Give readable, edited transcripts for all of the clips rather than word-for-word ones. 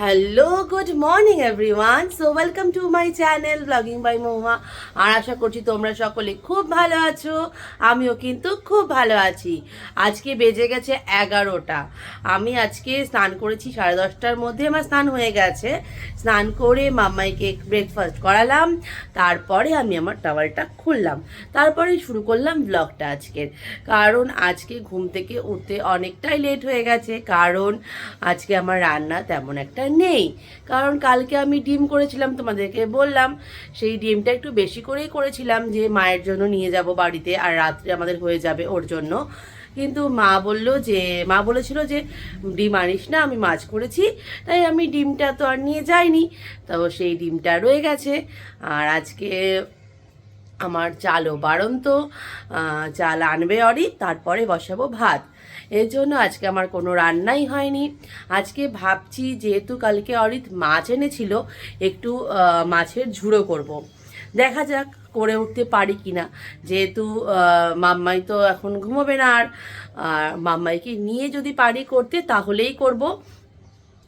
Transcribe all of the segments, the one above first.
Hello good morning everyone, so welcome to my channel ব্লগিং by Mahua. আর আশা করছি তোমরা সকলে খুব ভালো আছো, আমিও কিন্তু খুব ভালো আছি। আজকে বেজে গেছে 11টা। আমি আজকে স্নান করেছি 10:30টার মধ্যে, আমার স্নান হয়ে গেছে। স্নান করে মাম্মাইকে ব্রেকফাস্ট করালাম, তারপরে আমি আমার টাওয়ালটা খুললাম, তারপরে শুরু করলাম ব্লগটা আজকের। কারণ আজকে ঘুম থেকে উঠতে অনেকটাই লেট হয়ে গেছে, কারণ আজকে আমার রান্না তেমন একটা নেই। কারণ কালকে আমি ডিম করেছিলাম, তোমাদেরকে বললাম। সেই ডিমটা একটু বেশি করেই করেছিলাম, যে মায়ের জন্য নিয়ে যাব বাড়িতে, আর রাত্রে আমাদের হয়ে যাবে ওর জন্য। কিন্তু মা বলেছিল যে ডিম আনিস না, আমি মাছ করেছি। তাই আমি ডিমটা তো আর নিয়ে যাইনি, তো সেই ডিমটা রয়ে গেছে। আর আজকে আমার চালও বাড়ন্ত, চাল আনবে অরি, তারপরে বসাবো ভাত। এর জন্য আজকে আমার কোনো রান্নাই হয়নি। আজকে ভাবছি, যেহেতু কালকে অরিত মাছ এনেছিল, একটু মাছের ঝুড়ো করব। দেখা যাক করে উঠতে পারি কি না। যেহেতু মাম্মাই তো এখন ঘুমোবে না, আর মাম্মাইকে নিয়ে যদি পারি করতে তাহলেই করব।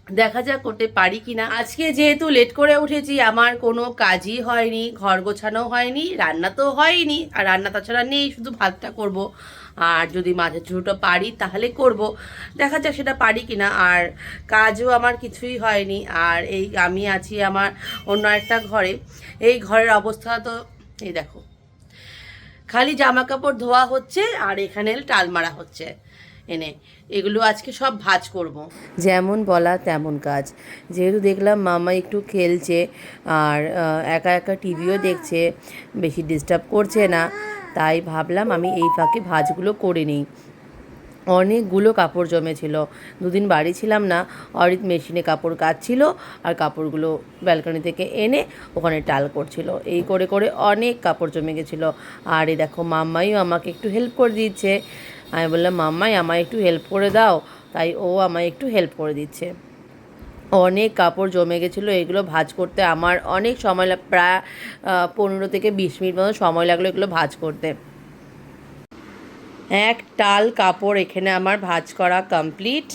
দেখা যাক করতে পারি কিনা। আজকে যেহেতু লেট করে উঠেছি, আমার কোনো কাজই হয়নি, ঘর গোছানো হয়নি, রান্না তো হয়নি, আর রান্না তাছাড়া নেই, শুধু ভাতটা করব। আর যদি মাছের ঝুড়োটা পারি তাহলে করব, দেখা যাক সেটা পারি কিনা। আর কাজও আমার কিছুই হয়নি। আর এই আমি আছি আমার অন্য একটা ঘরে। এই ঘরের অবস্থা তো এই দেখো, খালি জামা কাপড় ধোয়া হচ্ছে, আর এখানে টাল মারা হচ্ছে এনে। এগুলো আজকে সব ভাঁজ করব। যেমন বলা তেমন কাজ। যেহেতু দেখলাম মামা একটু খেলছে, আর একা একা টিভিও দেখছে, বেশি ডিস্টার্ব করছে না, তাই ভাবলাম আমি এই ফাঁকে ভাঁজগুলো করে নিই। অনেকগুলো কাপড় জমেছিল, দুদিন বাড়ি ছিলাম না। অরিত মেশিনে কাপড় কাচছিল, আর কাপড়গুলো ব্যালকনি থেকে এনে ওখানে টাল করছিল। এই করে করে অনেক কাপড় জমে গেছিলো। আর এই দেখো, মাম্মাইও আমাকে একটু হেল্প করে দিচ্ছে। আমি বললাম, মাম্মাই আমায় একটু হেল্প করে দাও, তাই ও আমায় একটু হেল্প করে দিচ্ছে। অনেক কাপড় জমে গেছিলো, এগুলো ভাঁজ করতে আমার অনেক সময় প্রায় 15 থেকে 20 মিনিট মতো সময় লাগলো এগুলো ভাঁজ করতে। এক টাল কাপড় এখানে আমার ভাঁজ করা কমপ্লিট,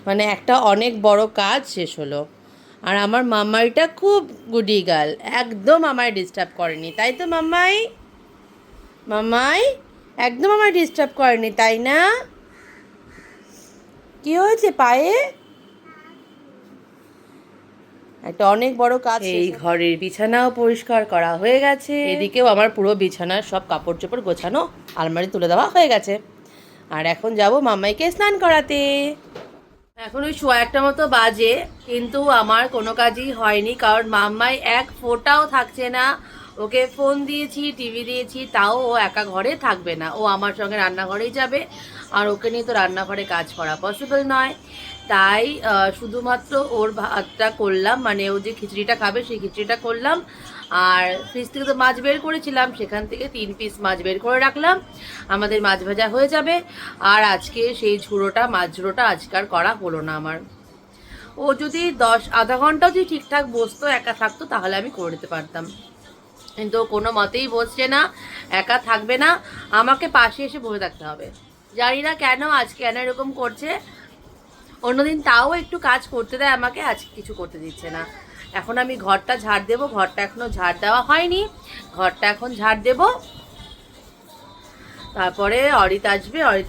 মানে একটা অনেক বড় কাজ শেষ হলো। আর আমার মাম্মাইটা খুব গুডি গার্ল, একদম আমায় ডিস্টার্ব করেনি, তাই তো মাম্মাই? মাম্মাই একদম আমায় ডিস্টার্ব করেনি, তাই না? কি হয়েছে পায়ে? একটা অনেক বড় কাজ। এই ঘরের বিছানাও পরিষ্কার করা হয়ে গেছে, এদিকেও আমার পুরো বিছানার সব কাপড় চোপড় গোছানো, আলমারি তুলে দেওয়া হয়ে গেছে। আর এখন যাব মাম্মাইকে স্নান করাতে। এখন ওই 1:15 মতো বাজে, কিন্তু আমার কোনো কাজই হয়নি, কারণ মাম্মাই এক ফোঁটাও থাকছে না। ওকে ফোন দিয়েছি, টিভি দিয়েছি, তাও ও একা ঘরে থাকবে না, ও আমার সঙ্গে রান্নাঘরেই যাবে। আর ওকে নিয়ে তো রান্নাঘরে কাজ করা পসিবল নয়। তাই শুধুমাত্র ওর ভাতটা করলাম, মানে ও যে খিচড়িটা খাবে সেই খিচড়িটা করলাম। আর ফ্রিজ থেকে তো মাছ বের করেছিলাম, সেখান থেকে 3 পিস মাছ বের করে রাখলাম, আমাদের মাছ ভাজা হয়ে যাবে। আর আজকে সেই মাছ ঝুড়োটা আজকার করা হলো না আমার। ও যদি আধা ঘন্টাও যদি ঠিকঠাক বসতো, একা থাকতো, তাহলে আমি করে দিতে পারতাম। কিন্তু কোনো মতেই বসছে না, একা থাকবে না, আমাকে পাশে এসে বসে থাকতে হবে। জানি না কেন আজকে কেন এরকম করছে। অন্যদিন তাও একটু কাজ করতে দেয় আমাকে, আজকে কিছু করতে দিচ্ছে না। এখন আমি ঘরটা ঝাড় দেবো, ঘরটা এখনো ঝাড় দেওয়া হয়নি, ঘরটা এখন ঝাড় দেবো। তারপরে অরিত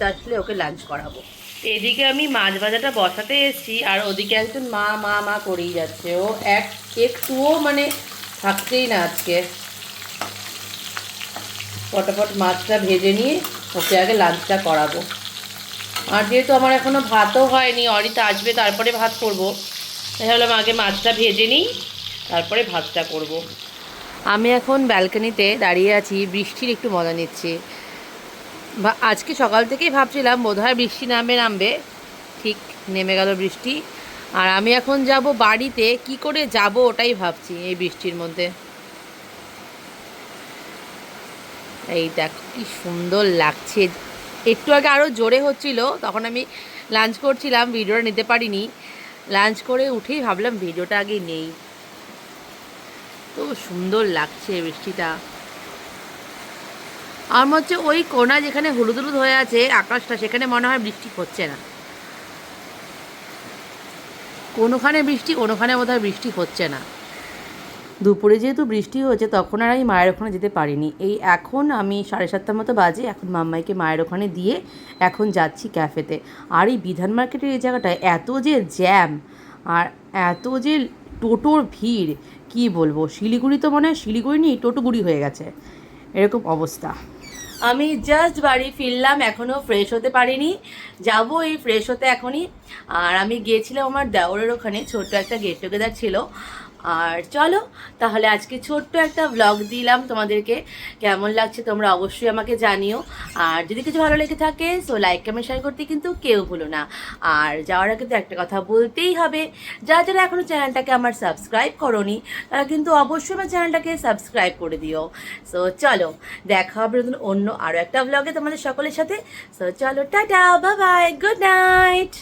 আসলে ওকে লাঞ্চ করাবো। এদিকে আমি মাছ ভাজাটা বসাতে এসেছি, আর ওদিকে একজন মা মা মা করেই যাচ্ছে। ও একটুও মানে থাকছেই না আজকে। ফটাফট মাছটা ভেজে নিয়ে ওকে আগে লাঞ্চটা করাবো। আর যেহেতু আমার এখনও ভাতও হয়নি, অরিতা আসবে তারপরে ভাত করব, তাই ভাবলাম আগে মাছটা ভেজে নিই, তারপরে ভাতটা করব। আমি এখন ব্যালকনিতে দাঁড়িয়ে আছি, বৃষ্টির একটু মজা নিচ্ছি। আজকে সকাল থেকেই ভাবছিলাম বোধহয় বৃষ্টি নামবে, ঠিক নেমে গেল বৃষ্টি। আর আমি এখন যাব বাড়িতে, কি করে যাব ওটাই ভাবছি এই বৃষ্টির মধ্যে। এই দেখো কি সুন্দর লাগছে। একটু আগে আরও জোরে হচ্ছিল, তখন আমি লাঞ্চ করছিলাম, ভিডিওটা নিতে পারিনি। লাঞ্চ করে উঠেই ভাবলাম ভিডিওটা আগে নেই। তো সুন্দর লাগছে বৃষ্টিটা। আমার মনে হচ্ছে ওই কোণা যেখানে হলুদ হলুদ হয়ে আছে আকাশটা, সেখানে মনে হয় বৃষ্টি হচ্ছে না। কোনোখানে বৃষ্টি, কোনোখানে বোধহয় বৃষ্টি হচ্ছে না। দুপুরে যেহেতু বৃষ্টি হয়েছে তখন আর আমি মায়ের ওখানে যেতে পারিনি। এই এখন আমি 7:30 মতো বাজে, এখন মাম্মাইকে মায়ের ওখানে দিয়ে এখন যাচ্ছি ক্যাফেতে। আর এই বিধান মার্কেটের এই জায়গাটায় এত যে জ্যাম আর এত যে টোটোর ভিড়, কি বলবো। শিলিগুড়ি তো মনে হয় শিলিগুড়ি নিয়ে টোটোগুড়ি হয়ে গেছে, এরকম অবস্থা। আমি জাস্ট বাড়ি ফিরলাম, এখনও ফ্রেশ হতে পারিনি, যাবো এই ফ্রেশ হতে এখনই। আর আমি গিয়েছিলাম আমার দেওরের ওখানে, ছোট্ট একটা গেট টুগেদার ছিল। আর চলো তাহলে আজকে ছোট্ট একটা ব্লগ দিলাম তোমাদেরকে, কেমন লাগছে তোমরা অবশ্যই আমাকে জানিও। আর যদি কিছু ভালো লেগে থাকে সো লাইক কমেন্ট শেয়ার করতে কিন্তু কেউ ভুলো না। আর যাওয়ার আগে তো একটা কথা বলতেই হবে, যারা যারা এখনও চ্যানেলটাকে আমার সাবস্ক্রাইব করোনি তারা কিন্তু অবশ্যই আমার চ্যানেলটাকে সাবস্ক্রাইব করে দিও। সো চলো দেখা হবে অন্য আরও একটা ব্লগে তোমাদের সকলের সাথে। সো চলো tata, bye bye, good night.